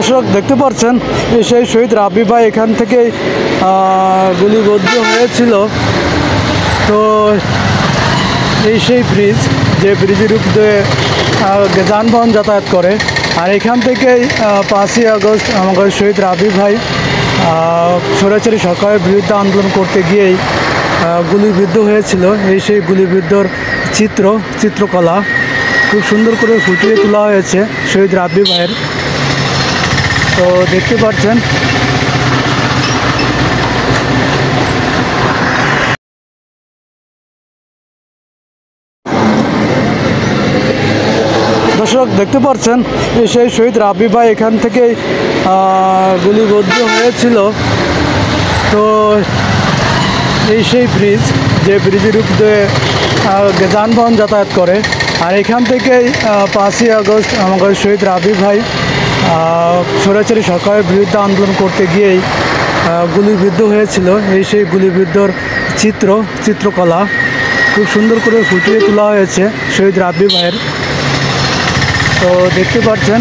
দর্শক দেখতে পাচ্ছেন সেই শহীদ রাব্বি ভাই এখান থেকে গুলিবিদ্ধ হয়েছিল। তো এই সেই ব্রিজ, যে ব্রিজের উপরে যানবাহন যাতায়াত করে। আর এখান থেকেই 5ই আগস্ট আমাদের শহীদ রাব্বি ভাই স্বৈরাচারী সরকারের বিরুদ্ধে আন্দোলন করতে গিয়েই গুলিবিদ্ধ হয়েছিল। এই সেই গুলিবিদ্ধর চিত্রকলা খুব সুন্দর করে ফুটিয়ে তোলা হয়েছে শহীদ রাব্বি ভাইয়ের। তো দেখতে পাচ্ছেন দর্শক দেখতে পাচ্ছেন সেই শহীদ রাব্বি ভাই এখান থেকেই গুলিবিদ্ধ হয়েছিল। তো এই সেই ব্রিজ, যে ব্রিজের উপরে যানবাহন যাতায়াত করে। আর এখান থেকেই 5ই আগস্ট আমাদের শহীদ রাব্বি ভাই স্বৈরাচারী সরকারের বিরুদ্ধে আন্দোলন করতে গিয়েই গুলিবিদ্ধ হয়েছিল। এই সেই গুলিবিদ্ধর চিত্রকলা খুব সুন্দর করে ফুটিয়ে তোলা হয়েছে শহীদ রাব্বি ভাইয়ের। তো দেখতে পাচ্ছেন